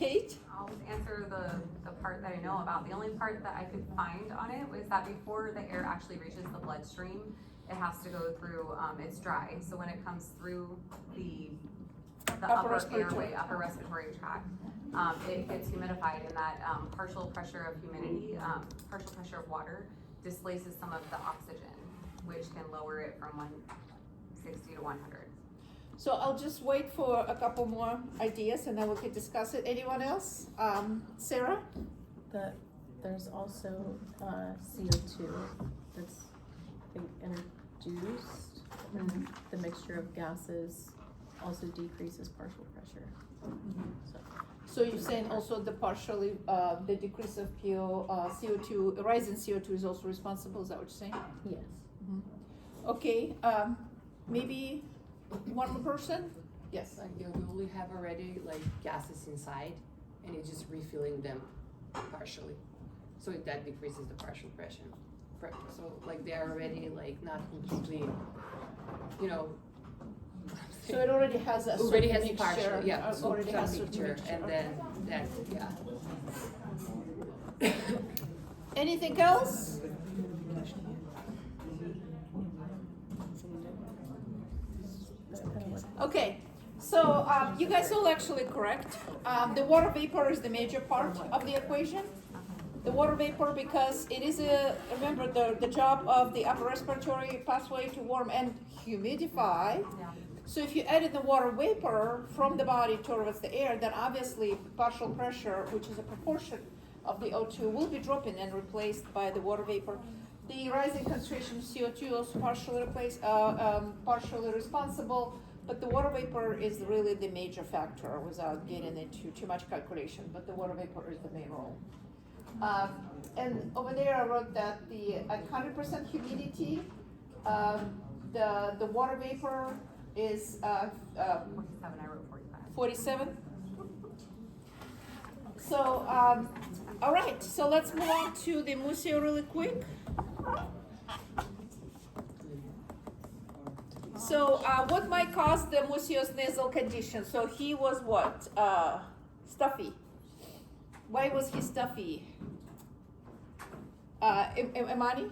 Kate? I'll just answer the part that I know about. The only part that I could find on it was that before the air actually reaches the bloodstream, it has to go through, it's dry. So when it comes through the upper airway, upper respiratory tract, it gets humidified, and that partial pressure of humidity, partial pressure of water displaces some of the oxygen, which can lower it from 160 to 100. So I'll just wait for a couple more ideas and then we can discuss it. Anyone else? Sarah? There's also CO2 that's been introduced. And the mixture of gases also decreases partial pressure. So you're saying also the partially, the decrease of CO2, the rise in CO2 is also responsible, is that what you're saying? Yes. Okay, maybe one more person? Yes. Like you only have already like gases inside, and you're just refilling them partially, so that decreases the partial pressure. So like they're already like not completely, you know. So it already has a Already certain has mixture. partial, yeah, so Already some has certain mixture, mixture. and then that, yeah. Anything else? Okay, so you guys all actually correct. The water vapor is the major part of the equation. The water vapor, because it is remember the job of the upper respiratory pathway to warm and humidify. So if you added the water vapor from the body towards the air, then obviously partial pressure, which is a proportion of the O2, will be dropping and replaced by the water vapor. The rising concentration of CO2 also partially responsible, but the water vapor is really the major factor without getting into too much calculation, but the water vapor is the main role. And over there I wrote that at 100% humidity, the water vapor is 47, I wrote 45. 47. So, all right, so let's move on to the Museo really quick. So, what might cause the Museo's nasal condition? So he was what? Stuffy. Why was he stuffy? Imani?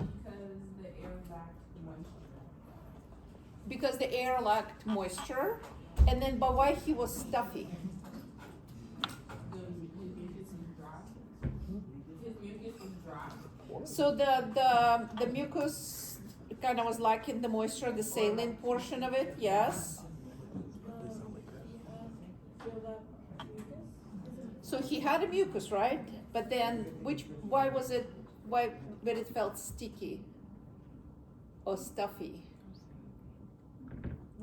Because the air lacked moisture. And then, but why he was stuffy? So the mucus kind of was lacking the moisture, the saline portion of it, yes. So he had a mucus, right? But then, why but it felt sticky or stuffy?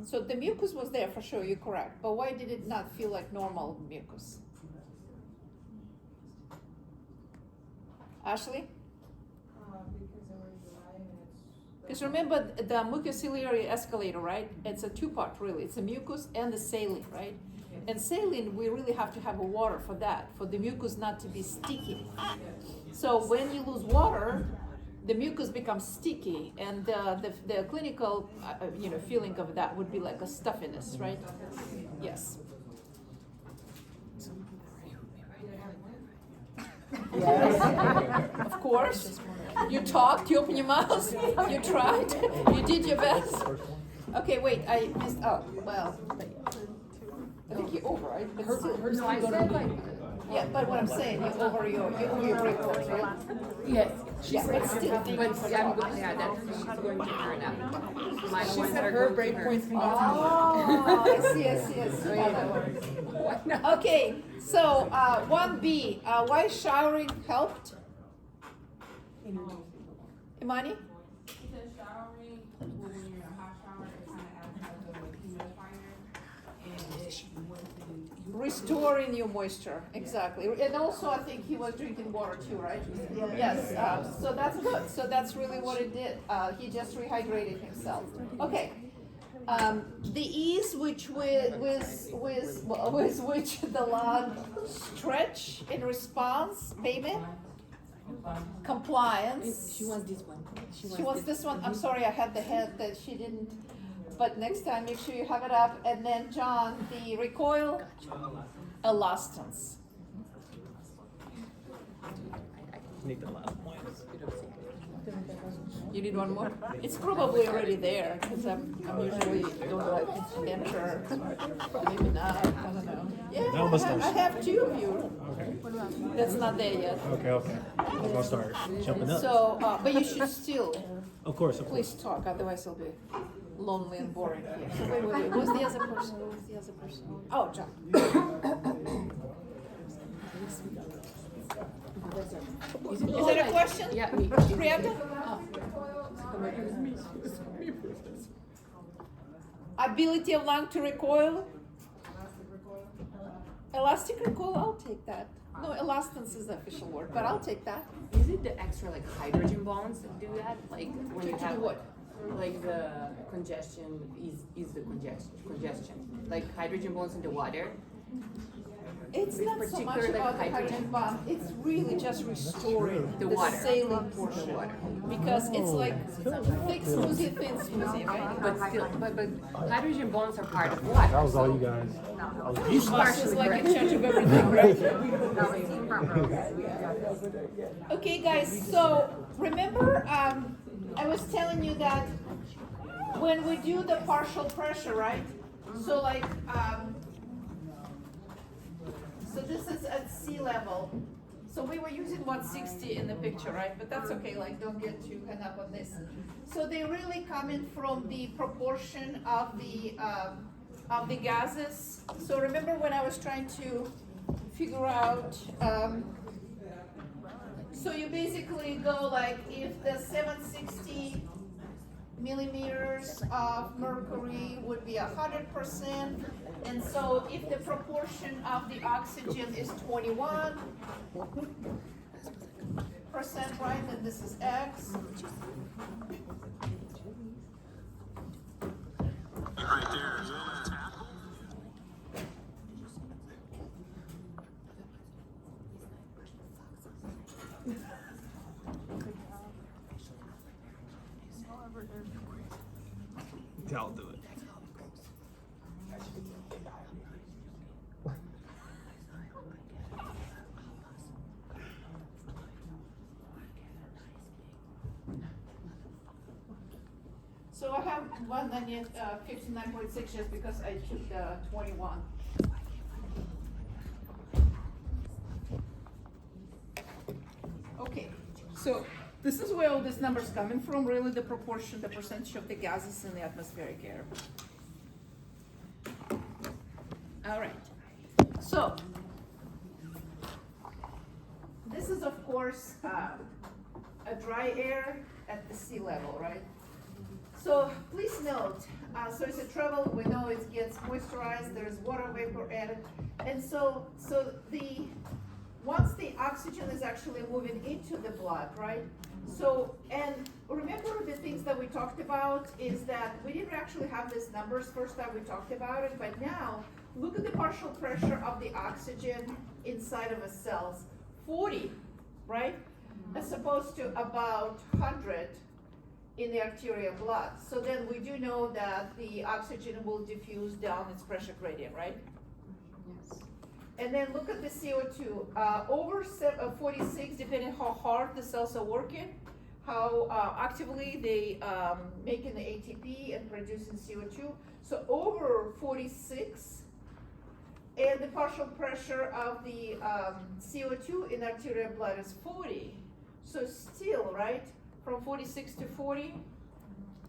So the mucus was there for sure, you're correct. But why did it not feel like normal mucus? Ashley? Because remember the mucociliary escalator, right? It's a two-part really. It's a mucus and the saline, right? And saline, we really have to have a water for that, for the mucus not to be sticky. So when you lose water, the mucus becomes sticky, and the clinical, feeling of that would be like a stuffiness, right? Yes. Yes. Of course. You talked, you opened your mouth, you tried, you did your best. Okay, wait, I missed out. Well, I think you're over, right? But still, No, I said like. yeah, but what I'm saying, you're over your break point, right? Yes. Yeah, but still. But I'm going, yeah, that's, she's going to turn up. My She ones said are her going break to her. points can go to Oh, I see how that works. Okay, so 1B, why showering helped? Imani? Because showering, when you're in a hot shower, it kind of acts like a humidifier, and it Restoring your moisture, exactly. And also, I think he was drinking water too, right? Yes, so that's good. So that's really what it did. He just rehydrated himself. Okay. The ease with which the lung stretch in response, baby. Compliance. She wants this one. She wants this one. I'm sorry, I had the head that she didn't. But next time, make sure you have it up. And then John, the recoil, elastance. Need the last point. You need one more? It's probably already there, because I'm usually don't like enter, maybe not, I don't know. Yeah, That almost I starts. have two of you, Okay. that's not there yet. Okay. I'm gonna start jumping up. So, but you should still, Of course. please talk, otherwise it'll be lonely and boring here. So wait, who's the other person? Oh, John. Is it a question? Yeah, me. Priyanka? Ability of lung to recoil? Elastic recoil, I'll take that. No, elastance is the official word, but I'll take that. Is it the extra like hydrogen bonds that do that? Like when you To have do what? like the congestion is the congestion. Like hydrogen bonds in the water. It's With not so much particular, like, about the hydrogen? hydrogen bomb, it's really just restoring The the water. saline portion. Because it's like thick smoothie, thin smoothie, right? But still, but hydrogen bonds are part of water. That was all you guys. You boss is like in charge of everything, right? That was team front row. Okay, guys, so remember, I was telling you that when we do the partial pressure, right? So like, so this is at sea level. So we were using 160 in the picture, right? But that's okay, like don't get too hung up on this. So they really coming from the proportion of the gases. So remember when I was trying to figure out, so you basically go like if the 760 millimeters of mercury would be 100%, and so if the proportion of the oxygen is 21%, right, then this is X. I'll do it. So I have 59.6 just because I took the 21. Okay, so this is where all these numbers coming from, really the proportion, the percentage of the gases in the atmospheric air. All right, so this is of course a dry air at the sea level, right? So please note, so as it travels, we know it gets moisturized, there's water vapor added, and so once the oxygen is actually moving into the blood, right? So, and remember the things that we talked about is that we didn't actually have these numbers first time we talked about it, but now look at the partial pressure of the oxygen inside of a cells, 40, right? As opposed to about 100 in the arterial blood. So then we do know that the oxygen will diffuse down its pressure gradient, right? Yes. And then look at the CO2, over 46, depending how hard the cells are working, how actively they making the ATP and producing CO2. So over 46, and the partial pressure of the CO2 in arterial blood is 40. So still, right, from 46 to 40,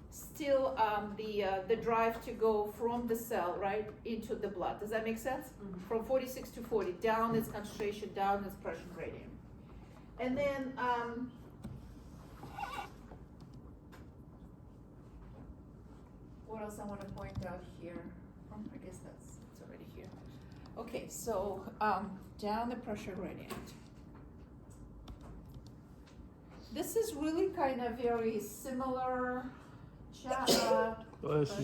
still the drive to go from the cell, right, into the blood. Does that make sense? Mhm. From 46 to 40, down its concentration, down its pressure gradient. And then, what else I want to point out here? Oh, I guess it's already here. Okay, so down the pressure gradient. This is really kind of very similar chart, bless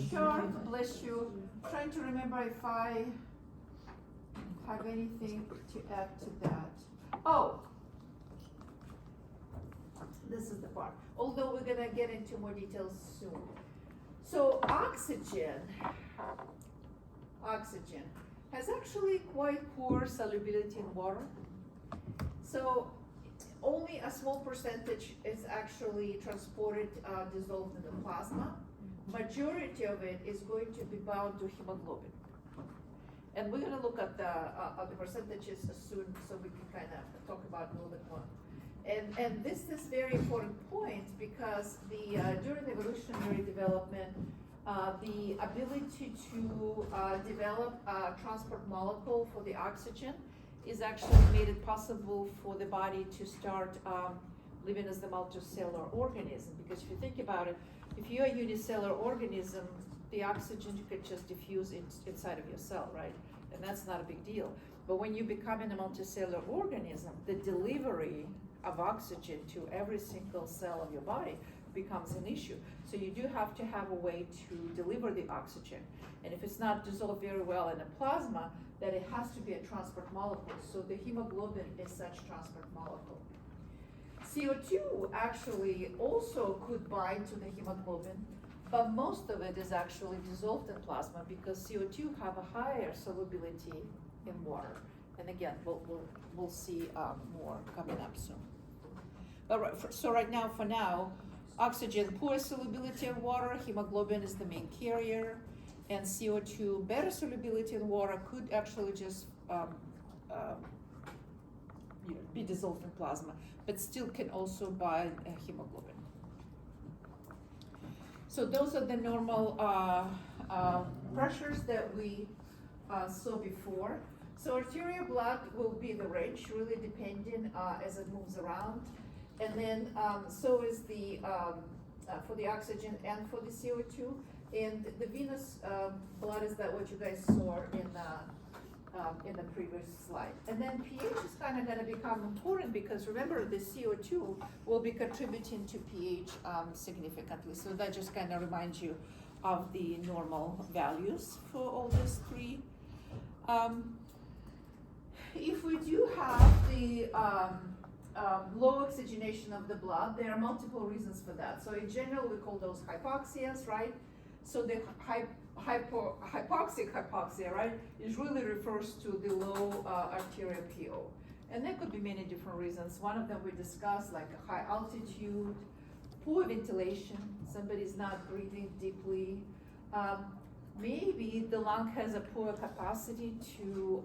you. Trying to remember if I have anything to add to that. Oh, this is the part, although we're gonna get into more details soon. So oxygen has actually quite poor solubility in water. So only a small percentage is actually transported, dissolved in the plasma. Majority of it is going to be bound to hemoglobin. And we're gonna look at the percentages soon, so we can kind of talk about it a little bit more. And this is very important point because during evolutionary development, the ability to develop a transport molecule for the oxygen is actually made it possible for the body to start living as the multicellular organism. Because if you think about it, if you're a unicellular organism, the oxygen could just diffuse inside of your cell, right? And that's not a big deal. But when you become a multicellular organism, the delivery of oxygen to every single cell of your body becomes an issue. So you do have to have a way to deliver the oxygen. And if it's not dissolved very well in the plasma, then it has to be a transport molecule. So the hemoglobin is such transport molecule. CO2 actually also could bind to the hemoglobin, but most of it is actually dissolved in plasma because CO2 have a higher solubility in water. And again, we'll see more coming up soon. But so right now, for now, oxygen poor solubility in water, hemoglobin is the main carrier, and CO2 better solubility in water could actually just be dissolved in plasma, but still can also bind hemoglobin. So those are the normal pressures that we saw before. So arterial blood will be the range, really depending as it moves around. And then so is the for the oxygen and for the CO2. And the venous blood is that what you guys saw in the previous slide. And then pH is kind of going to become important because remember the CO2 will be contributing to pH significantly. So that just kind of reminds you of the normal values for all these three. If we do have the low oxygenation of the blood, there are multiple reasons for that. So in general, we call those hypoxias, right? So the hypoxic hypoxia, right, is really refers to the low arterial PO. And there could be many different reasons. One of them we discussed, like a high altitude, poor ventilation, somebody's not breathing deeply. Maybe the lung has a poor capacity to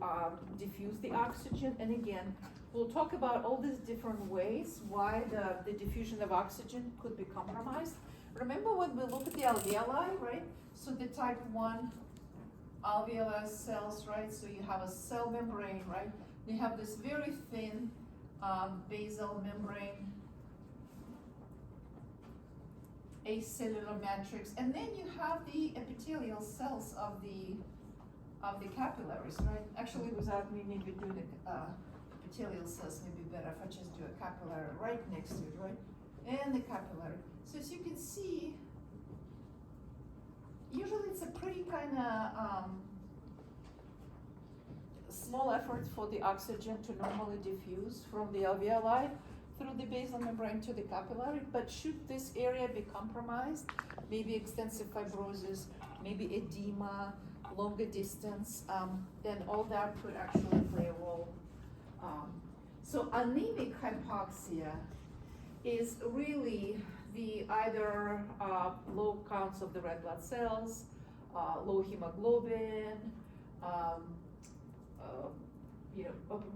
diffuse the oxygen. And again, we'll talk about all these different ways why the diffusion of oxygen could be compromised. Remember when we look at the alveoli, right? So the type 1 alveolar cells, right? So you have a cell membrane, right? You have this very thin basal membrane, acellular matrix, and then you have the epithelial cells of the capillaries, right? Actually, without me maybe doing the epithelial cells, maybe better if I just do a capillary right next to it, right? And the capillary. So as you can see, usually it's a pretty kind of small effort for the oxygen to normally diffuse from the alveoli through the basal membrane to the capillary, but should this area be compromised, maybe extensive fibrosis, maybe edema, longer distance, then all that could actually play a role. So anemic hypoxia is really the either low counts of the red blood cells, low hemoglobin,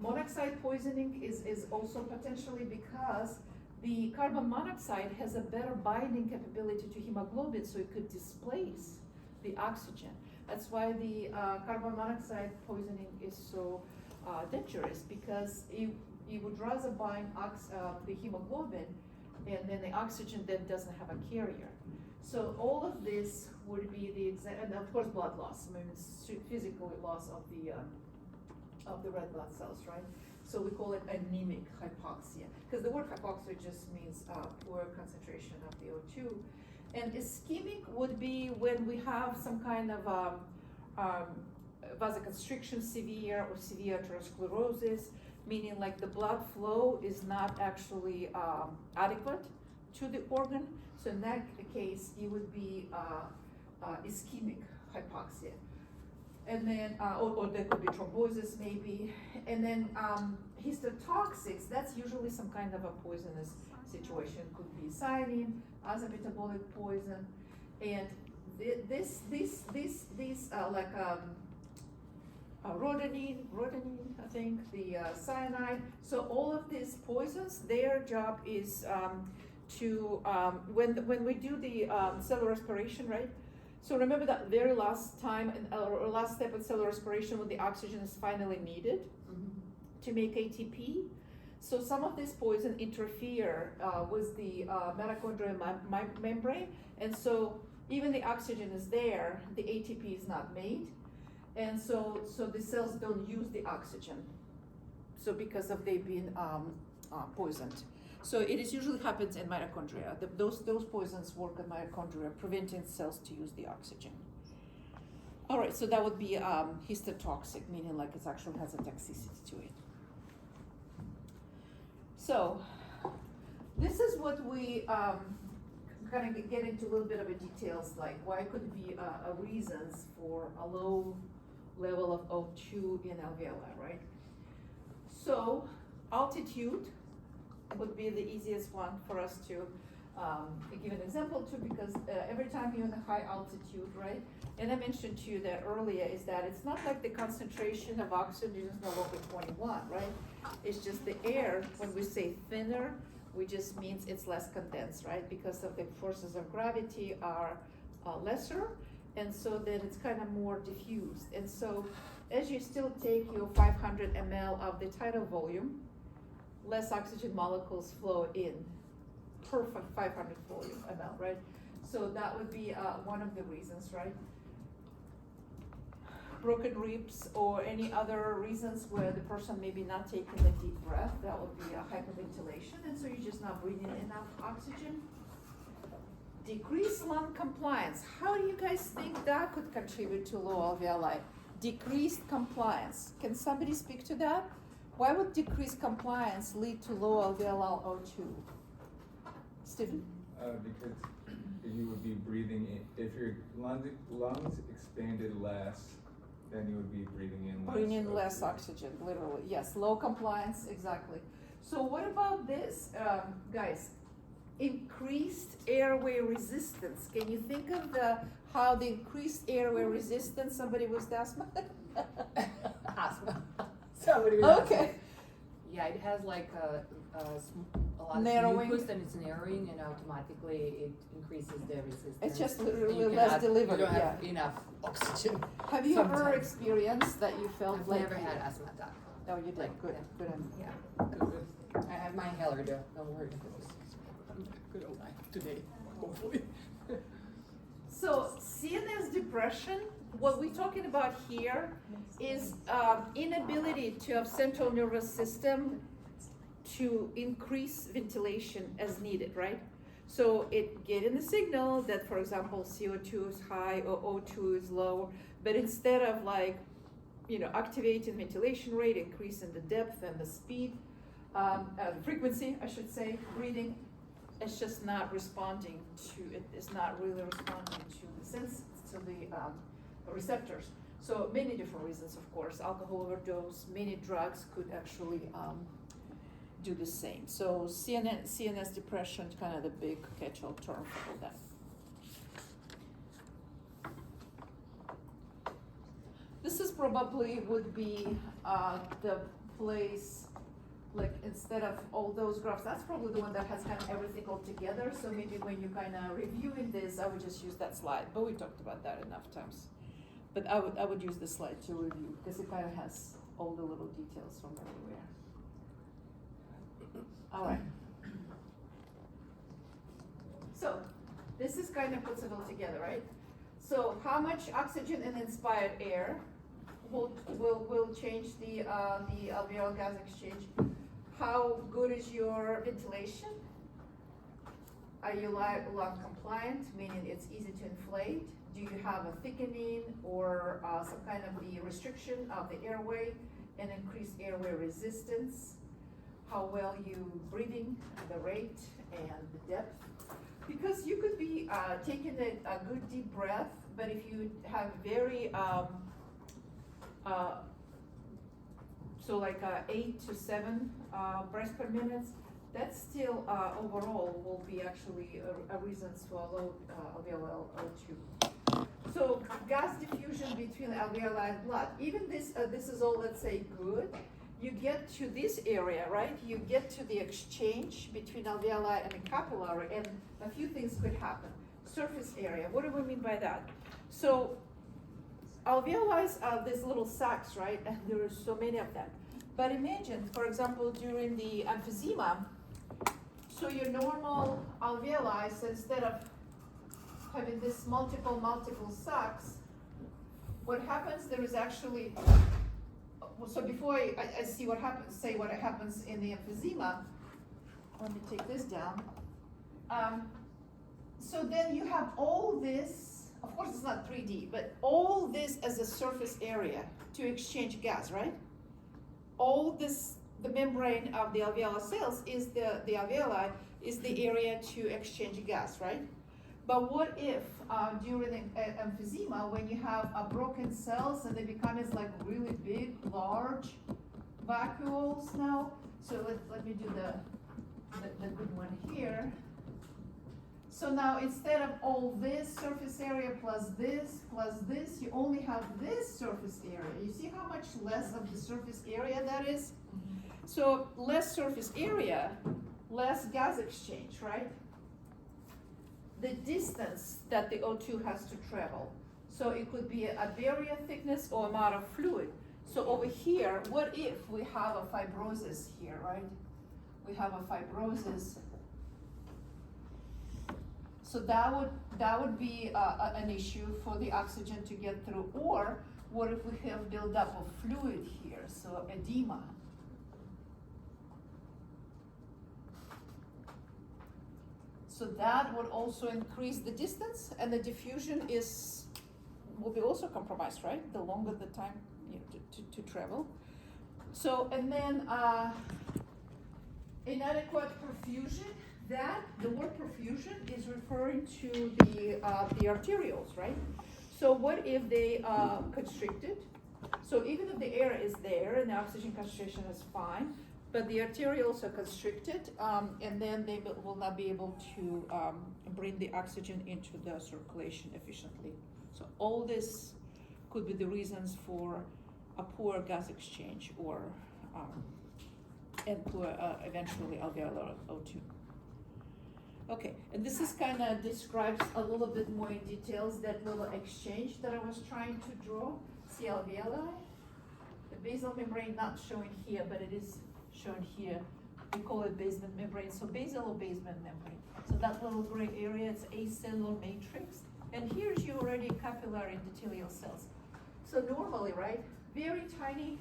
monoxide poisoning is also potentially because the carbon monoxide has a better binding capability to hemoglobin, so it could displace the oxygen. That's why the carbon monoxide poisoning is so dangerous, because you would rather bind the hemoglobin, and then the oxygen then doesn't have a carrier. So all of this would be and of course blood loss. I mean, it's physical loss of the red blood cells, right? So we call it anemic hypoxia, because the word hypoxia just means poor concentration of the O2. And ischemic would be when we have some kind of vasoconstriction severe or severe atherosclerosis, meaning like the blood flow is not actually adequate to the organ. So in that case, it would be ischemic hypoxia. And then, or there could be thrombosis maybe. And then histotoxics, that's usually some kind of a poisonous situation. Could be cyanine, as a metabolic poison. And these rhodamine, I think, the cyanide. So all of these poisons, their job is when we do the cellular respiration, right? So remember that very last time, or last step in cellular respiration when the oxygen is finally needed to make ATP. So some of this poison interfere with the mitochondrial membrane, and so even the oxygen is there, the ATP is not made, and so the cells don't use the oxygen. So because of they being poisoned. So it is usually happens in mitochondria. Those poisons work in mitochondria, preventing cells to use the oxygen. All right, so that would be histotoxic, meaning like it actually has a toxicity to it. So this is what we kind of get into a little bit of a details, like why could be reasons for a low level of O2 in alveoli, right? So altitude would be the easiest one for us to give an example to, because every time you're in a high altitude, right? And I mentioned to you that earlier, is that it's not like the concentration of oxygen is no longer 21, right? It's just the air, when we say thinner, we just means it's less condensed, right? Because of the forces of gravity are lesser, and so then it's kind of more diffused. And so as you still take your 500 ml of the tidal volume, less oxygen molecules flow in per 500 volume ml, right? So that would be one of the reasons, right? Broken ribs or any other reasons where the person maybe not taking a deep breath, that would be a hyperventilation, and so you're just not breathing enough oxygen. Decreased lung compliance. How do you guys think that could contribute to low alveoli? Decreased compliance. Can somebody speak to that? Why would decreased compliance lead to low alveolar O2? Stephen? Because you would be breathing in, if your lungs expanded less, then you would be breathing in less. Bring in less oxygen, literally, yes, low compliance, exactly. So what about this, guys? Increased airway resistance. Can you think of how the increased airway resistance, somebody with asthma? Asthma. Somebody with Okay. asthma. Yeah, it has like a lot Narrowing. of mucus, and it's narrowing, and automatically it increases the resistance. It's just And literally you less cannot- delivery, You don't yeah. have enough oxygen. Have you ever Sometimes. experienced that you felt I've like? never had asthma attack. Oh, you did, like, good, yeah. good. Yeah. I have my inhaler though, don't worry. I'm good all night today, hopefully. So CNS depression, what we're talking about here is inability to have central nervous system to increase ventilation as needed, right? So it getting the signal that, for example, CO2 is high or O2 is low, but instead of like, activating ventilation rate, increasing the depth and the speed, frequency, I should say, breathing, it's just not responding to it. It's not really responding to the receptors. So many different reasons, of course. Alcohol overdose, many drugs could actually do the same. So CNS depression is kind of the big catch-all term for all that. This is probably would be the place, like instead of all those graphs, that's probably the one that has kind of everything all together. So maybe when you kind of reviewing this, I would just use that slide. But we talked about that enough times. But I would use this slide to review because it kind of has all the little details from everywhere. All right. So this is kind of puts it all together, right? So how much oxygen in inspired air will change the alveolar gas exchange? How good is your ventilation? Are you lung compliant, meaning it's easy to inflate? Do you have a thickening or some kind of the restriction of the airway and increased airway resistance? How well you breathing, the rate and the depth? Because you could be taking a good deep breath, but if you have very so like 8 to 7 breaths per minute, that still overall will be actually a reasons for low alveolar O2. So gas diffusion between alveoli and blood, even this is all, let's say, good. You get to this area, right? You get to the exchange between alveoli and the capillary, and a few things could happen. Surface area, what do we mean by that? So alveoli are these little sacs, right? And there are so many of them. But imagine, for example, during the emphysema, so your normal alveoli, so instead of having this multiple sacs, what happens, there is actually, so before I see what happens, say what happens in the emphysema, let me take this down. So then you have all this, of course it's not 3D, but all this as a surface area to exchange gas, right? All this, the membrane of the alveolar cells is the alveoli is the area to exchange gas, right? But what if during emphysema, when you have broken cells and they become as like really big, large vacuoles now? So let me do the good one here. So now instead of all this surface area plus this, you only have this surface area. You see how much less of the surface area that is? So less surface area, less gas exchange, right? The distance that the O2 has to travel. So it could be a barrier thickness or amount of fluid. So over here, what if we have a fibrosis here, right? We have a fibrosis. So that would be an issue for the oxygen to get through. Or what if we have buildup of fluid here, so edema? So that would also increase the distance, and the diffusion will be also compromised, right? The longer the time to travel. So, and then inadequate perfusion. The word perfusion is referring to the arterioles, right? So what if they are constricted? So even if the air is there and the oxygen concentration is fine, but the arterioles are constricted, and then they will not be able to bring the oxygen into the circulation efficiently. So all this could be the reasons for a poor gas exchange or and poor eventually alveolar O2. Okay, and this is kind of describes a little bit more in details that little exchange that I was trying to draw. See alveoli? The basal membrane not showing here, but it is shown here. We call it basement membrane. So basal or basement membrane. So that little gray area, it's acellular matrix. And here's your already capillary endothelial cells. So normally, right, very tiny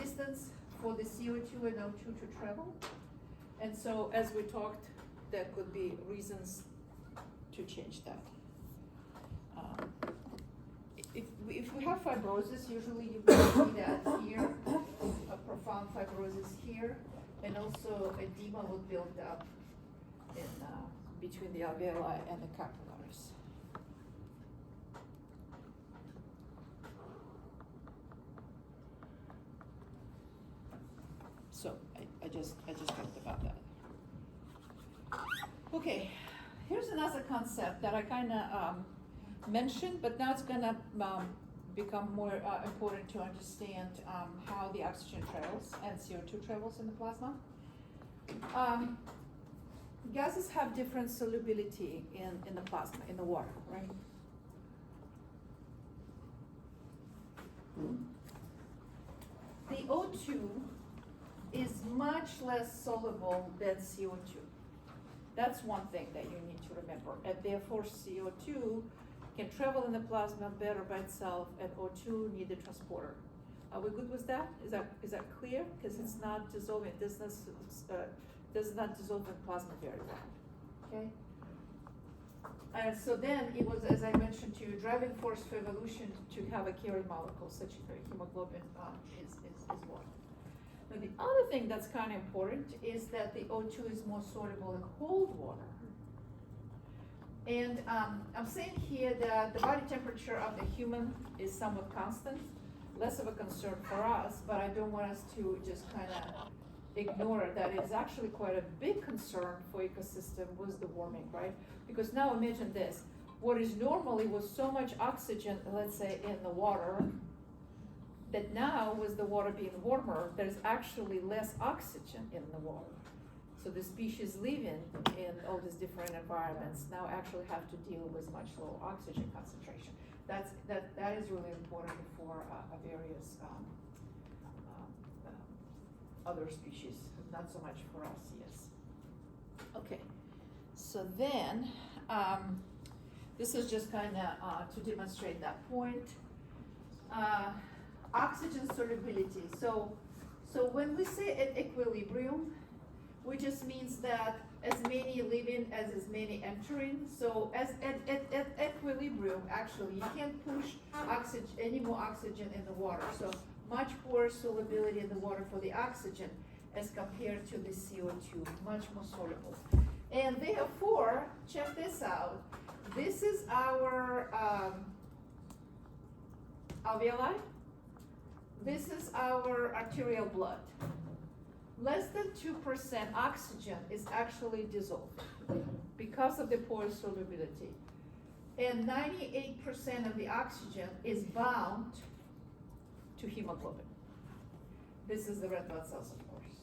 distance for the CO2 and O2 to travel. And so, as we talked, there could be reasons to change that. If we have fibrosis, usually you can see that here, a profound fibrosis here, and also edema will build up in between the alveoli and the capillaries. So I just talked about that. Okay, here's another concept that I kind of mentioned, but now it's gonna become more important to understand how the oxygen travels and CO2 travels in the plasma. Gases have different solubility in the plasma, in the water, right? The O2 is much less soluble than CO2. That's one thing that you need to remember. And therefore CO2 can travel in the plasma better by itself, and O2 need a transporter. Are we good with that? Is that clear? Because it's not dissolving. It does not dissolve in plasma very well. Okay. And so then it was, as I mentioned to you, driving force for evolution to have a carrier molecule such as hemoglobin is water. Now the other thing that's kind of important is that the O2 is more soluble in cold water. And I'm saying here that the body temperature of the human is somewhat constant, less of a concern for us, but I don't want us to just kind of ignore that it's actually quite a big concern for ecosystem with the warming, right? Because now imagine this, what is normally was so much oxygen, let's say, in the water, that now with the water being warmer, there's actually less oxygen in the water. So the species living in all these different environments now actually have to deal with much lower oxygen concentration. That is really important for various other species, not so much for us, yes. Okay, so then, this is just kinda to demonstrate that point. Oxygen solubility, so when we say at equilibrium, which just means that as many living as many entering, so as at equilibrium, actually, you can't push any more oxygen in the water, so much poor solubility in the water for the oxygen as compared to the CO2, much more soluble. And therefore, check this out, this is our alveoli, this is our arterial blood. Less than 2% oxygen is actually dissolved because of the poor solubility. And 98% of the oxygen is bound to hemoglobin. This is the red blood cells, of course.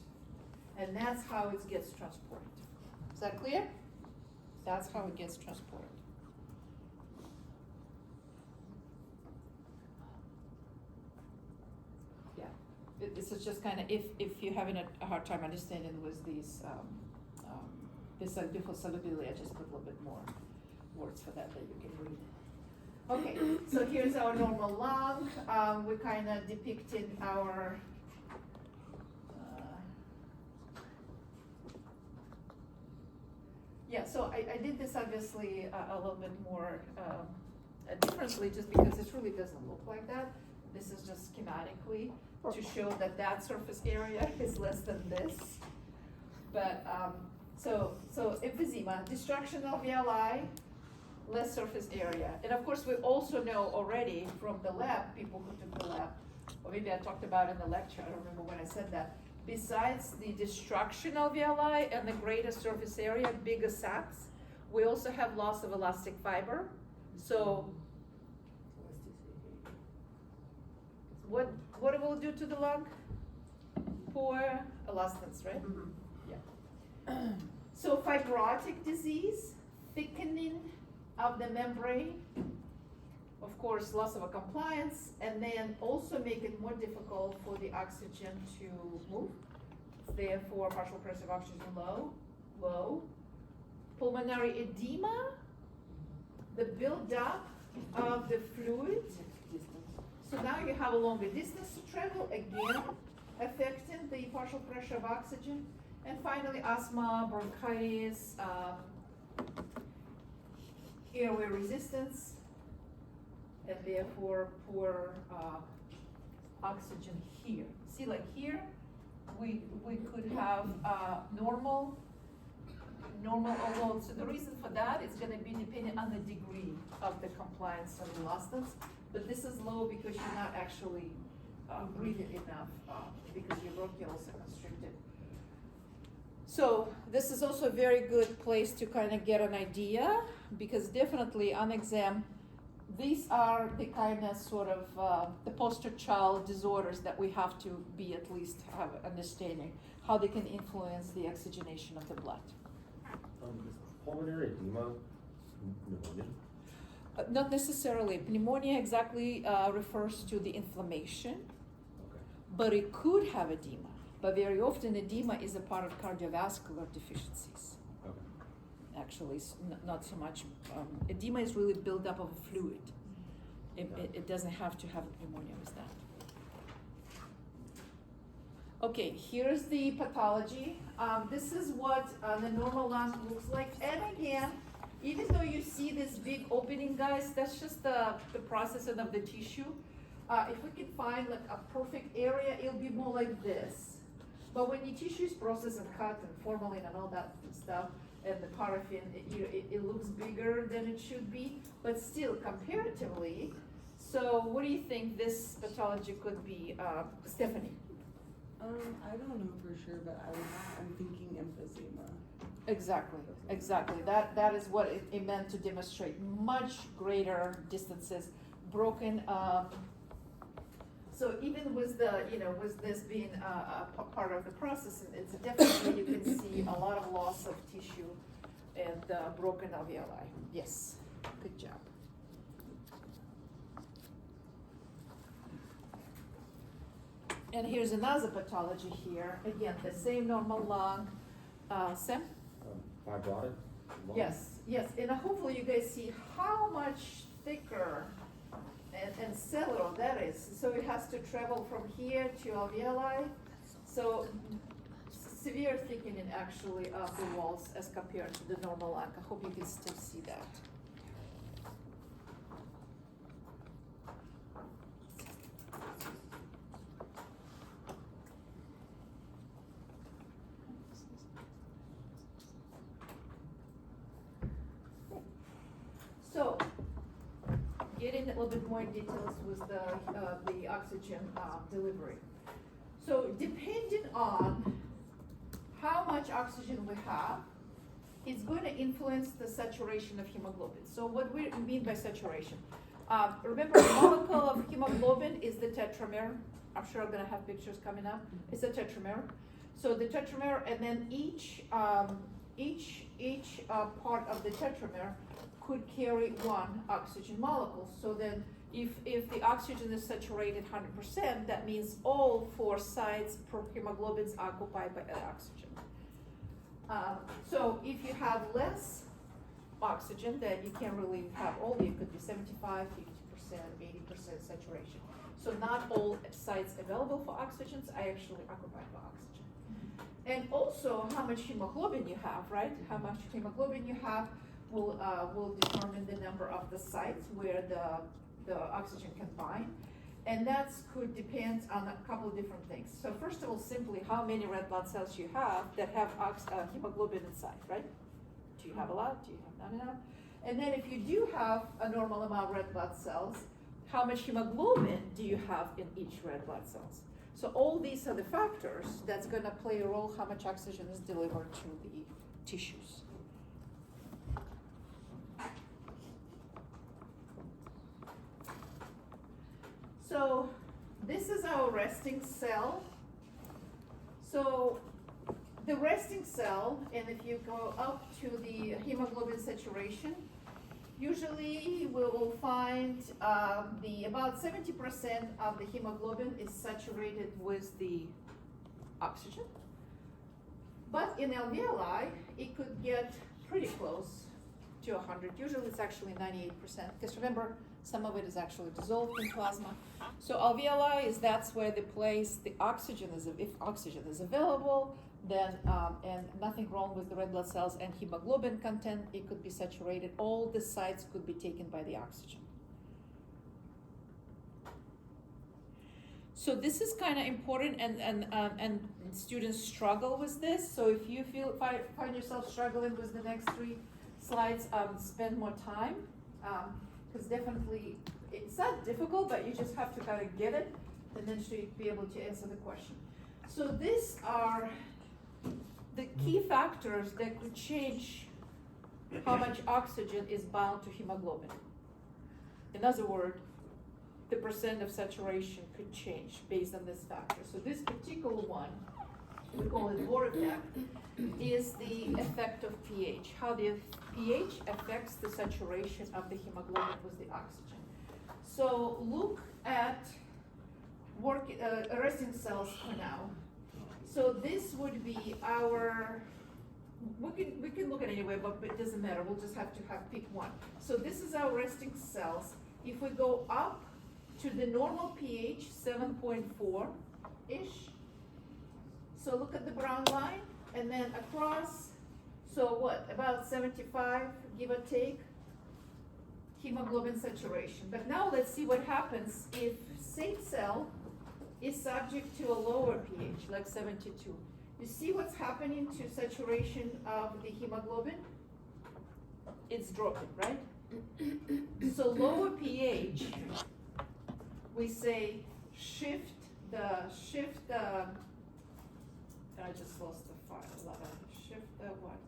And that's how it gets transported. Is that clear? That's how it gets transported. This is just kind of, if you're having a hard time understanding with these, this different solubility, I just put a little bit more words for that you can read. Okay, so here's our normal lung. We kind of depicted our, so I did this obviously a little bit more differently just because it really doesn't look like that. This is just schematically to show that that surface area is less than this. But, so emphysema, destruction of alveoli, less surface area. And of course, we also know already from the lab, people who took the lab, or maybe I talked about in the lecture, I don't remember when I said that, besides the destruction of alveoli and the greater surface area, bigger sacs, we also have loss of elastic fiber. So, what it will do to the lung? Poor elastance, right? Mhm. Yeah. So fibrotic disease, thickening of the membrane, of course, loss of a compliance, and then also make it more difficult for the oxygen to move. Therefore, partial pressure of oxygen low. Pulmonary edema, the buildup of the fluid. So now you have a longer distance to travel, again, affecting the partial pressure of oxygen. And finally, asthma, bronchitis, airway resistance, and therefore poor oxygen here. See, like here, we could have normal overload. So the reason for that is going to be dependent on the degree of the compliance of elastance. But this is low because you're not actually breathing enough because your bronchioles are constricted. So this is also a very good place to kind of get an idea, because definitely on exam, these are the kind of sort of the poster child disorders that we have to be at least have understanding how they can influence the oxygenation of the blood. Is pulmonary edema pneumonia? Not necessarily. Pneumonia exactly refers to the inflammation, Okay. but it could have edema. But very often edema is a part of cardiovascular deficiencies. Okay. Actually, not so much. Edema is really buildup of a fluid. It doesn't have to have pneumonia with that. Okay, here's the pathology. This is what the normal lung looks like. And again, even though you see this big opening, guys, that's just the processing of the tissue. If we can find like a perfect area, it'll be more like this. But when your tissue is processed and cut and formalin and all that stuff, and the paraffin, it looks bigger than it should be, but still comparatively. So what do you think this pathology could be, Stephanie? I don't know for sure, but I'm thinking emphysema. Exactly. That is what it meant to demonstrate much greater distances, broken. So even with the, with this being a part of the process, it's definitely, you can see a lot of loss of tissue and broken alveoli. Yes, good job. And here's another pathology here. Again, the same normal lung. Sam? Fibrotic? lung? Yes, and hopefully you guys see how much thicker and cellular that is. So it has to travel from here to alveoli. So severe thickening actually of the walls as compared to the normal lung. I hope you can still see that. So, getting a little bit more details with the oxygen delivery. So depending on how much oxygen we have, it's going to influence the saturation of hemoglobin. So what we mean by saturation, remember the molecule of hemoglobin is the tetramer. I'm sure I'm gonna have pictures coming up. It's a tetramer. So the tetramer, and then each part of the tetramer could carry one oxygen molecule. So then if the oxygen is saturated 100%, that means all 4 sides per hemoglobin is occupied by oxygen. So if you have less oxygen, then you can't really have all, it could be 75, 50%, 80% saturation. So not all sites available for oxygens are actually occupied by oxygen. And also how much hemoglobin you have, right? How much hemoglobin you have will determine the number of the sites where the oxygen can bind. And that could depend on a couple of different things. So first of all, simply how many red blood cells you have that have hemoglobin inside, right? Do you have a lot? Do you have not enough? And then if you do have a normal amount of red blood cells, how much hemoglobin do you have in each red blood cells? So all these are the factors that's gonna play a role how much oxygen is delivered to the tissues. So this is our resting cell. So the resting cell, and if you go up to the hemoglobin saturation, usually we will find about 70% of the hemoglobin is saturated with the oxygen. But in alveoli, it could get pretty close to 100. Usually it's actually 98%, because remember, some of it is actually dissolved in plasma. So alveoli that's where the place the oxygen is, if oxygen is available, then, and nothing wrong with the red blood cells and hemoglobin content, it could be saturated. All the sites could be taken by the oxygen. So this is kind of important, and students struggle with this. So if you find yourself struggling with the next 3 slides, spend more time. Because definitely, it's not difficult, but you just have to kind of get it, and then should be able to answer the question. So these are the key factors that could change how much oxygen is bound to hemoglobin. In other words, the percent of saturation could change based on this factor. So this particular one, we call it Bohr effect, is the effect of pH, how the pH affects the saturation of the hemoglobin with the oxygen. So look at resting cells for now. So this would be our, we can look at it anyway, but it doesn't matter, we'll just have to pick one. So this is our resting cells. If we go up to the normal pH, 7.4-ish, so look at the brown line, and then across, so what, about 75, give or take, hemoglobin saturation. But now let's see what happens if same cell is subject to a lower pH, like 72. You see what's happening to saturation of the hemoglobin? It's dropping, right? So lower pH, we say shift the, I just lost the file, shift the what?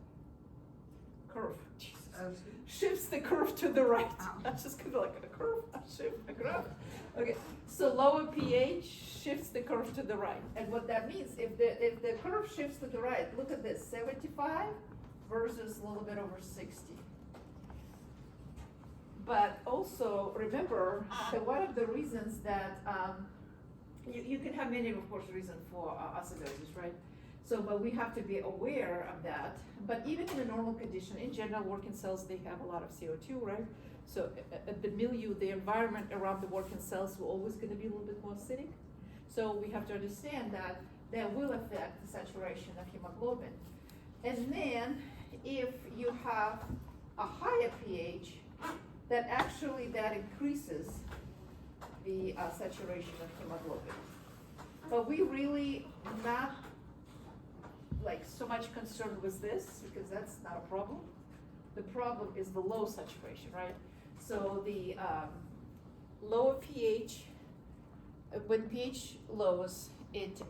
Curve, Jesus. Oh, Shifts the curve to the right. Ow. I'm just gonna like a curve, a shift, a graph. Okay, so lower pH shifts the curve to the right. And what that means, if the curve shifts to the right, look at this, 75 versus a little bit over 60. But also, remember, that one of the reasons that, you can have many, of course, reasons for acidosis, right? So, but we have to be aware of that. But even in a normal condition, in general, working cells, they have a lot of CO2, right? So the milieu, the environment around the working cells will always gonna be a little bit more acidic. So we have to understand that that will affect the saturation of hemoglobin. And then if you have a higher pH, that increases the saturation of hemoglobin. But we really not like so much concerned with this because that's not a problem. The problem is the low saturation, right? So the lower pH, when pH lowers, it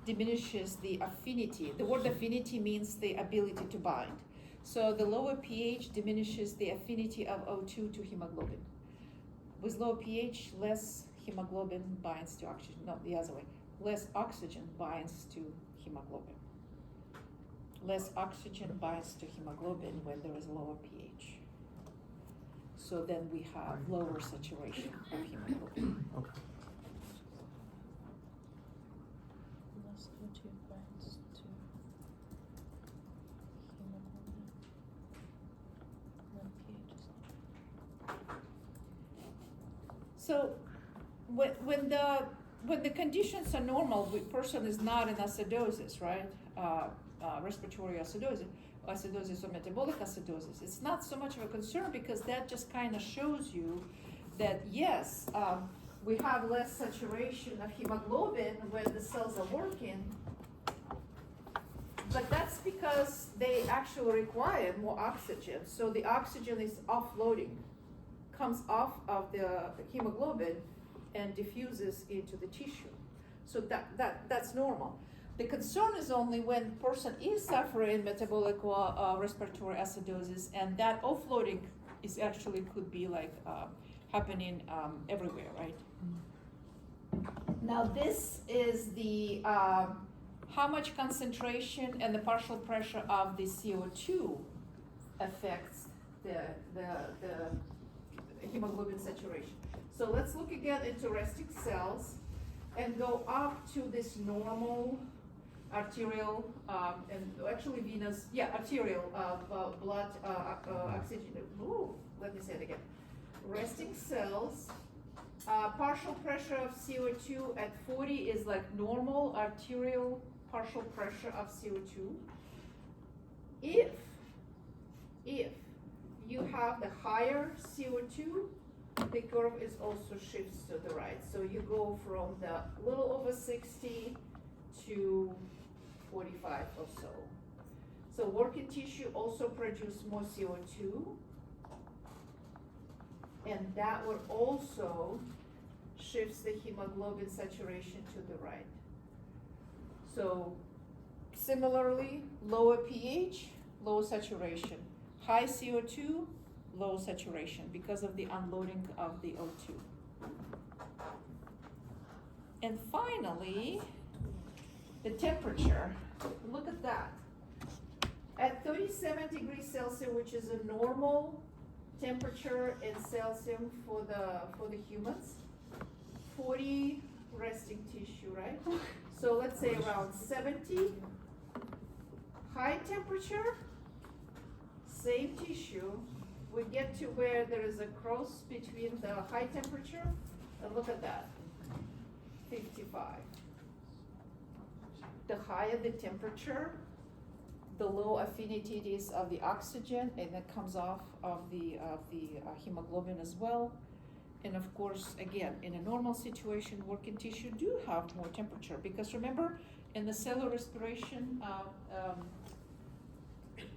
diminishes the affinity. The word affinity means the ability to bind. So the lower pH diminishes the affinity of O2 to hemoglobin. With low pH, less hemoglobin binds to oxygen. No, the other way. Less oxygen binds to hemoglobin. Less oxygen binds to hemoglobin when there is lower pH. So then we have lower saturation of hemoglobin. Okay. Less O2 binds to hemoglobin. When pH is So when the conditions are normal, the person is not in acidosis, right? Respiratory acidosis or metabolic acidosis. It's not so much of a concern because that just kind of shows you that yes, we have less saturation of hemoglobin when the cells are working, but that's because they actually require more oxygen. So the oxygen is offloading, comes off of the hemoglobin and diffuses into the tissue. So that's normal. The concern is only when person is suffering metabolic or respiratory acidosis, and that offloading is actually could be like happening everywhere, right? Now this is the how much concentration and the partial pressure of the CO2 affects the hemoglobin saturation. So let's look again into resting cells and go up to this normal arterial and actually venous, arterial blood oxygen. Ooh, let me say it again. Resting cells, partial pressure of CO2 at 40 is like normal arterial partial pressure of CO2. If you have the higher CO2, the curve is also shifts to the right. So you go from the little over 60 to 45 or so. So working tissue also produce more CO2, and that would also shifts the hemoglobin saturation to the right. So similarly, lower pH, low saturation. High CO2, low saturation because of the unloading of the O2. And finally, the temperature. Look at that. At 37 degrees Celsius, which is a normal temperature in Celsius for the humans, 40 resting tissue, right? So let's say around 70. High temperature, same tissue, we get to where there is a cross between the high temperature, and look at that, 55. The higher the temperature, the low affinity it is of the oxygen, and it comes off of the hemoglobin as well. And of course, again, in a normal situation, working tissue do have more temperature, because remember, in the cellular respiration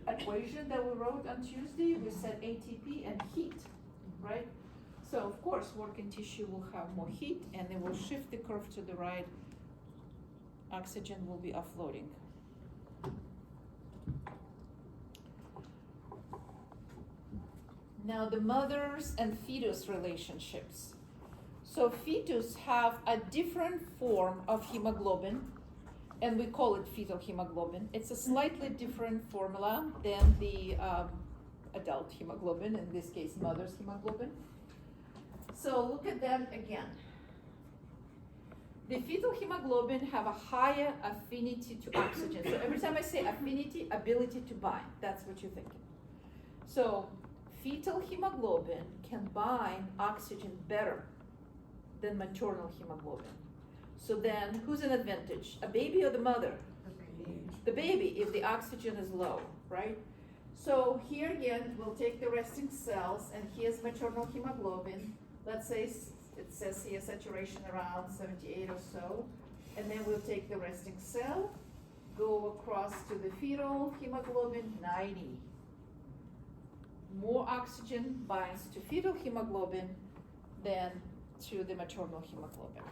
equation that we wrote on Tuesday, we said ATP and heat, right? So of course, working tissue will have more heat, and it will shift the curve to the right. Oxygen will be offloading. Now the mothers and fetus relationships. So fetus have a different form of hemoglobin, and we call it fetal hemoglobin. It's a slightly different formula than the adult hemoglobin, in this case mother's hemoglobin. So look at them again. The fetal hemoglobin have a higher affinity to oxygen. So every time I say affinity, ability to bind, that's what you're thinking. So fetal hemoglobin can bind oxygen better than maternal hemoglobin. So then, who's an advantage? A baby or the mother? The baby, if the oxygen is low, right? So here again, we'll take the resting cells, and here's maternal hemoglobin. Let's say it says here saturation around 78 or so. And then we'll take the resting cell, go across to the fetal hemoglobin, 90. More oxygen binds to fetal hemoglobin than to the maternal hemoglobin.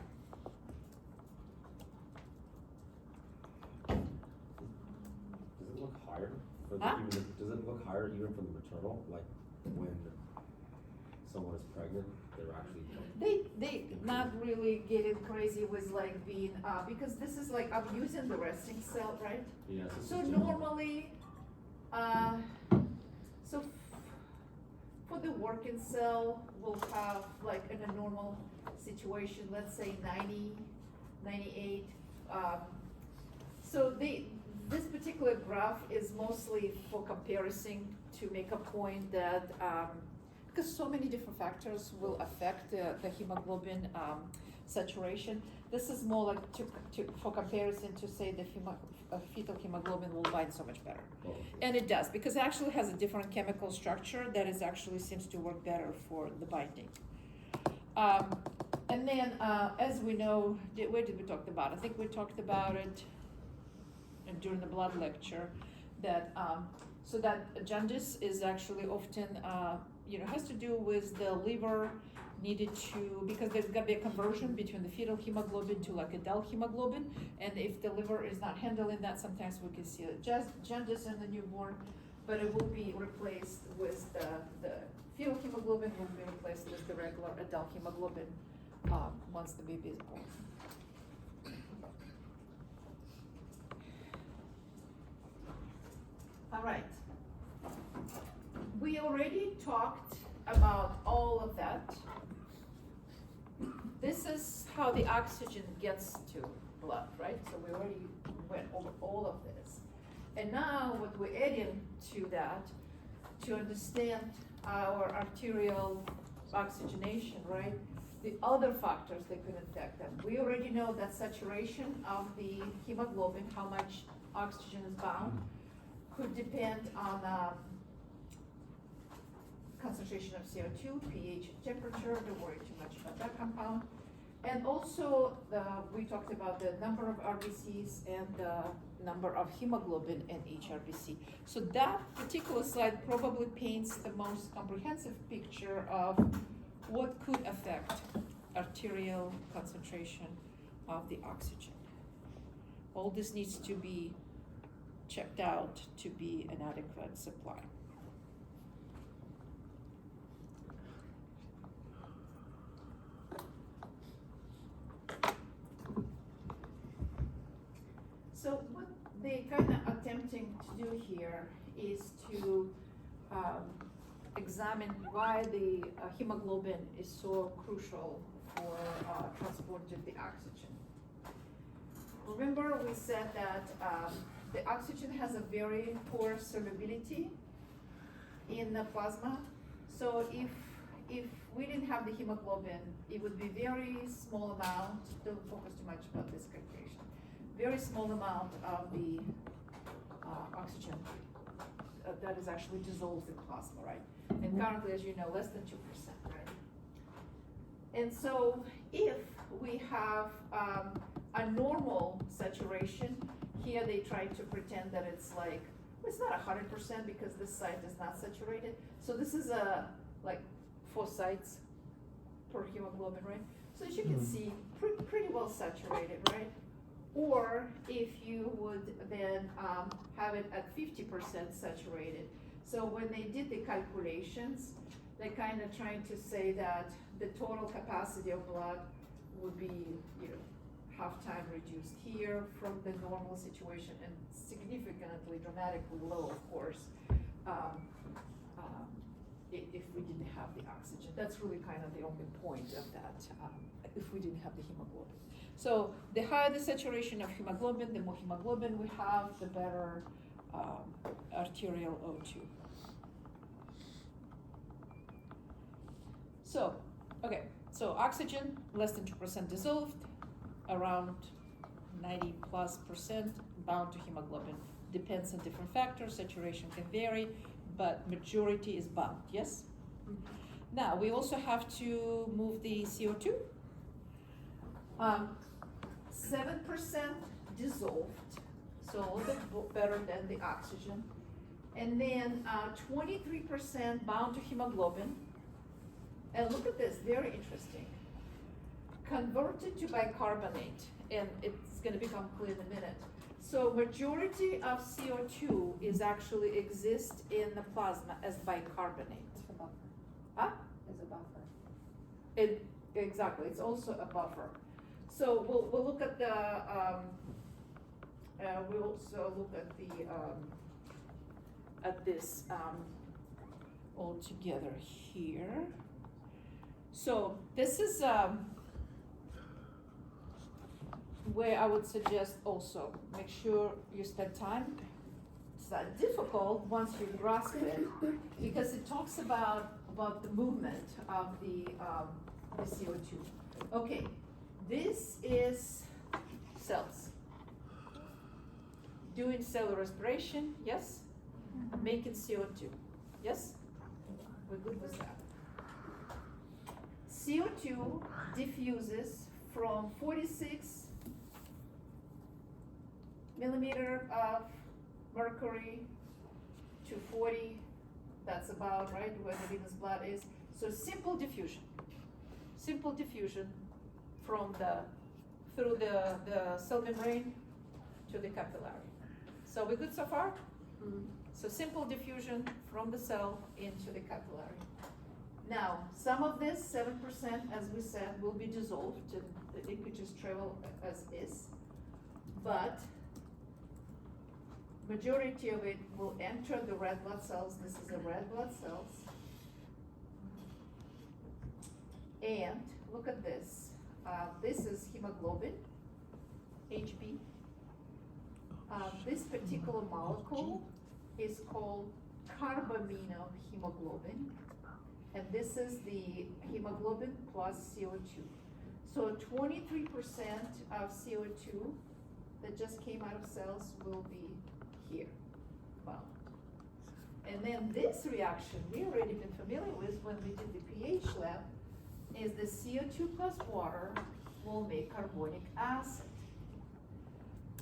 Does it look higher for the, Huh? does it look higher even for the maternal? Like when someone is pregnant, they're actually. They not really getting crazy with like being, because this is like, I'm using the resting cell, right? Yeah. So normally, so for the working cell, we'll have like in a normal situation, let's say 90, 98. So this particular graph is mostly for comparison to make a point that, because so many different factors will affect the hemoglobin saturation. This is more like for comparison to say the fetal hemoglobin will bind so much better. Oh, And it does, because it actually has a different chemical structure that is actually seems to work better for the binding. And then, as we know, where did we talk about? I think we talked about it during the blood lecture, that so that jaundice is actually often, has to do with the liver needed to, because there's got to be a conversion between the fetal hemoglobin to like adult hemoglobin, and if the liver is not handling that, sometimes we can see jaundice in the newborn, but it will be replaced with the fetal hemoglobin will be replaced with the regular adult hemoglobin once the baby is born. All right. We already talked about all of that. This is how the oxygen gets to blood, right? So we already went over all of this. And now what we're adding to that, to understand our arterial oxygenation, right? The other factors that could affect them. We already know that saturation of the hemoglobin, how much oxygen is bound, could depend on concentration of CO2, pH, temperature. Don't worry too much about that compound. And also, we talked about the number of RBCs and the number of hemoglobin in each RBC. So that particular slide probably paints the most comprehensive picture of what could affect arterial concentration of the oxygen. All this needs to be checked out to be an adequate supply. So what they kind of attempting to do here is to examine why the hemoglobin is so crucial for transporting the oxygen. Remember we said that the oxygen has a very poor solubility in the plasma. So if we didn't have the hemoglobin, it would be very small amount, don't focus too much about this calculation, very small amount of the oxygen that is actually dissolved in plasma, right? And currently, as you know, less than 2%, right? And so if we have a normal saturation, here they try to pretend that it's like, it's not 100% because this site is not saturated. So this is like 4 sites per hemoglobin, right? So as you can see, pretty well saturated, right? Or if you would then have it at 50% saturated. So when they did the calculations, they kind of trying to say that the total capacity of blood would be, you know, half time reduced here from the normal situation and significantly, dramatically low, of course, if we didn't have the oxygen. That's really kind of the only point of that, if we didn't have the hemoglobin. So the higher the saturation of hemoglobin, the more hemoglobin we have, the better arterial O2. So, okay, so oxygen, less than 2% dissolved, around 90+% bound to hemoglobin. Depends on different factors, saturation can vary, but majority is bound, yes? Now, we also have to move the CO2. 7% dissolved, so a little bit better than the oxygen. And then 23% bound to hemoglobin. And look at this, very interesting. Converted to bicarbonate, and it's gonna become clear in a minute. So majority of CO2 is actually exist in the plasma as bicarbonate. It's a buffer. Huh? It's a buffer. Exactly, it's also a buffer. So we'll look at the, we'll also look at the, at this all together here. So this is where I would suggest also make sure you spend time. It's not difficult once you grasp it because it talks about the movement of the CO2. Okay, this is cells doing cellular respiration, yes? Making CO2, yes? We're good with that. CO2 diffuses from 46 millimeter of mercury to 40, that's about right where the venous blood is. So simple diffusion from through the cell membrane to the capillary. So we good so far? Mhm. So simple diffusion from the cell into the capillary. Now, some of this, 7%, as we said, will be dissolved, and it could just travel as is. But majority of it will enter the red blood cells. This is the red blood cells. And look at this. This is hemoglobin, HB. This particular molecule is called carbaminohemoglobin. And this is the hemoglobin plus CO2. So 23% of CO2 that just came out of cells will be here, bound. And then this reaction we already been familiar with when we did the pH lab, is the CO2 plus water will make carbonic acid.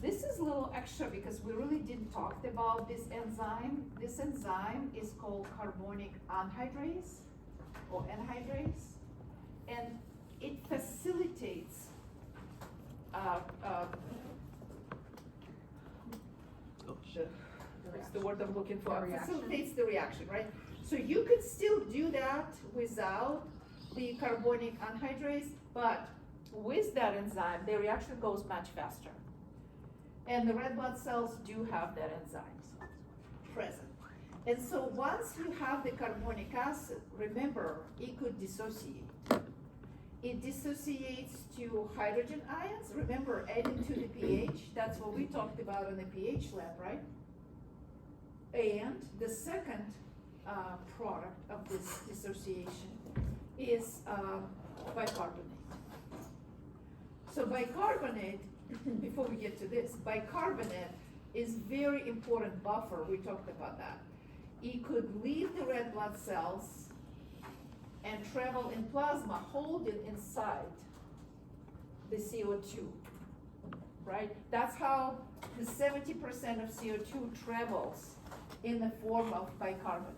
This is a little extra because we really didn't talk about this enzyme. This enzyme is called carbonic anhydrase or anhydrase, and it facilitates what's the word I'm looking for? The reaction. Facilitates the reaction, right? So you could still do that without the carbonic anhydrase, but with that enzyme, the reaction goes much faster. And the red blood cells do have that enzyme present. And so once you have the carbonic acid, remember, it could dissociate. It dissociates to hydrogen ions. Remember, adding to the pH, that's what we talked about in the pH lab, right? And the second product of this dissociation is bicarbonate. So bicarbonate, before we get to this, bicarbonate is very important buffer. We talked about that. It could leave the red blood cells and travel in plasma holding inside the CO2, right? That's how the 70% of CO2 travels in the form of bicarbonate.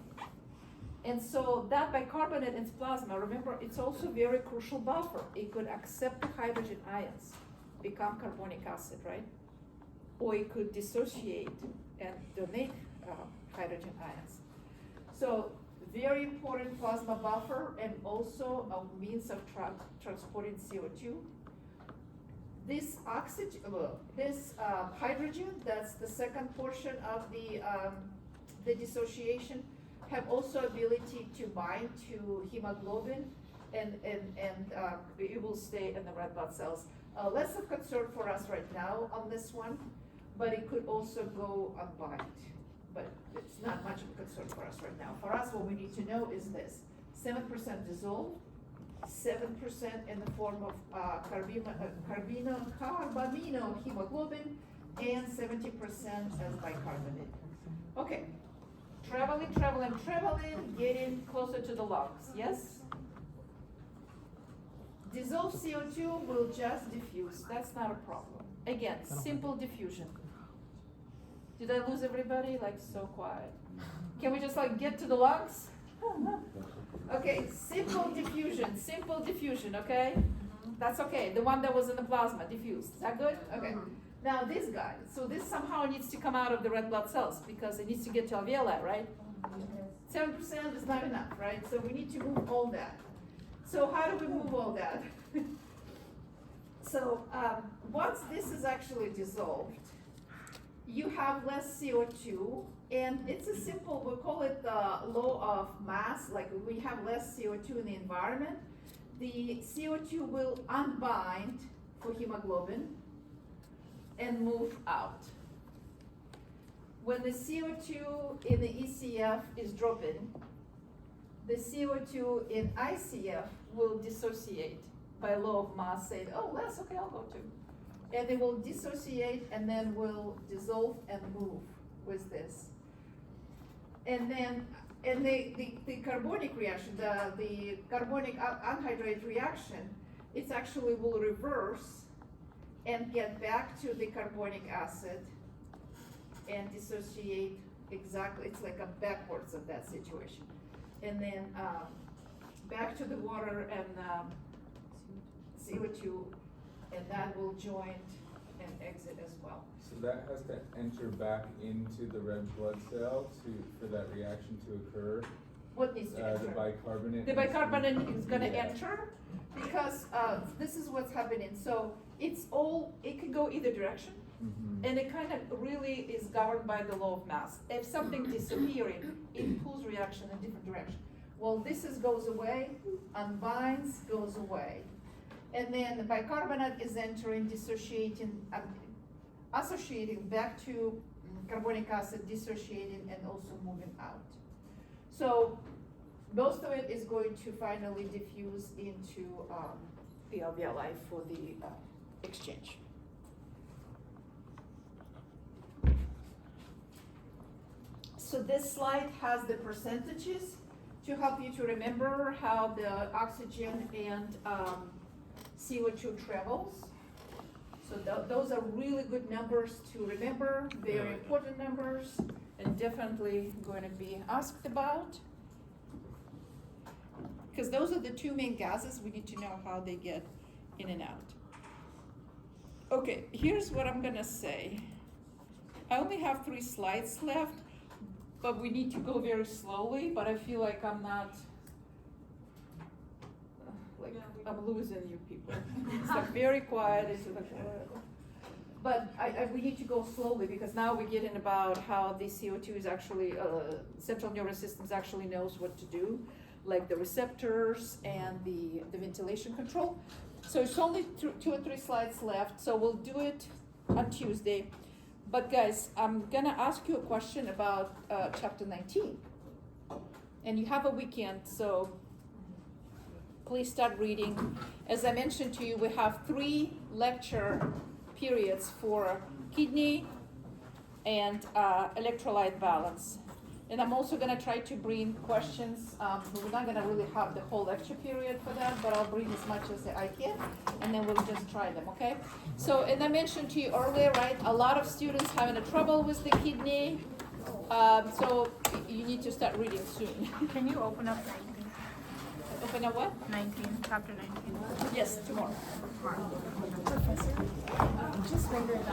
And so that bicarbonate in plasma, remember, it's also a very crucial buffer. It could accept the hydrogen ions, become carbonic acid, right? Or it could dissociate and donate hydrogen ions. So very important plasma buffer and also a means of transporting CO2. This oxygen, hydrogen, that's the second portion of the dissociation, have also ability to bind to hemoglobin and it will stay in the red blood cells. Less of concern for us right now on this one, but it could also go unbind. But it's not much of a concern for us right now. For us, what we need to know is this: 7% dissolved, 7% in the form of carbamino hemoglobin, and 70% as bicarbonate. Okay, traveling, getting closer to the lungs, yes? Dissolved CO2 will just diffuse, that's not a problem. Again, simple diffusion. Did I lose everybody? Like so quiet. Can we just like get to the lungs? Okay, simple diffusion, okay? That's okay, the one that was in the plasma, diffused, is that good? Okay. Now this guy, so this somehow needs to come out of the red blood cells because it needs to get to alveoli, right? 7% is not enough, right? So we need to move all that. So how do we move all that? So once this is actually dissolved, you have less CO2, and it's a simple, we call it the law of mass, like we have less CO2 in the environment, the CO2 will unbind for hemoglobin and move out. When the CO2 in the ECF is dropping, the CO2 in ICF will dissociate by law of mass, saying, oh, less, okay, I'll go too. And they will dissociate and then will dissolve and move with this. And then, the carbonic reaction, the carbonic anhydrate reaction, it actually will reverse and get back to the carbonic acid and dissociate exactly, it's like a backwards of that situation. And then back to the water and CO2, and that will join and exit as well. So that has to enter back into the red blood cell for that reaction to occur. What needs to enter? The bicarbonate. The bicarbonate is gonna Yeah. enter because this is what's happening. So it can go either direction. Mhm. And it kind of really is governed by the law of mass. If something disappearing, it pulls reaction in a different direction. Well, goes away, unbinds, goes away. And then the bicarbonate is entering, dissociating, associating back to carbonic acid, dissociating, and also moving out. So most of it is going to finally diffuse into the alveoli for the exchange. So this slide has the percentages to help you to remember how the oxygen and CO2 travels. So those are really good numbers to remember, very important numbers, and definitely going to be asked about. Because those are the two main gases, we need to know how they get in and out. Okay, here's what I'm gonna say. I only have 3 slides left, but we need to go very slowly, but I feel like I'm not, I'm losing you people. It's like very quiet, it's like, but we need to go slowly because now we're getting about how the CO2 is actually, central nervous system actually knows what to do, like the receptors and the ventilation control. So it's only 2 or 3 slides left, so we'll do it on Tuesday. But guys, I'm gonna ask you a question about chapter 19. And you have a weekend, so please start reading. As I mentioned to you, we have 3 lecture periods for kidney and electrolyte balance. And I'm also gonna try to bring questions, we're not gonna really have the whole lecture period for that, but I'll bring as much as I can, and then we'll just try them, okay? So, and I mentioned to you earlier, right, a lot of students having a trouble with the kidney, so you need to start reading soon. Can you open up 19? Open up what? 19, chapter 19. Yes, tomorrow. Tomorrow. Professor, I'm just wondering,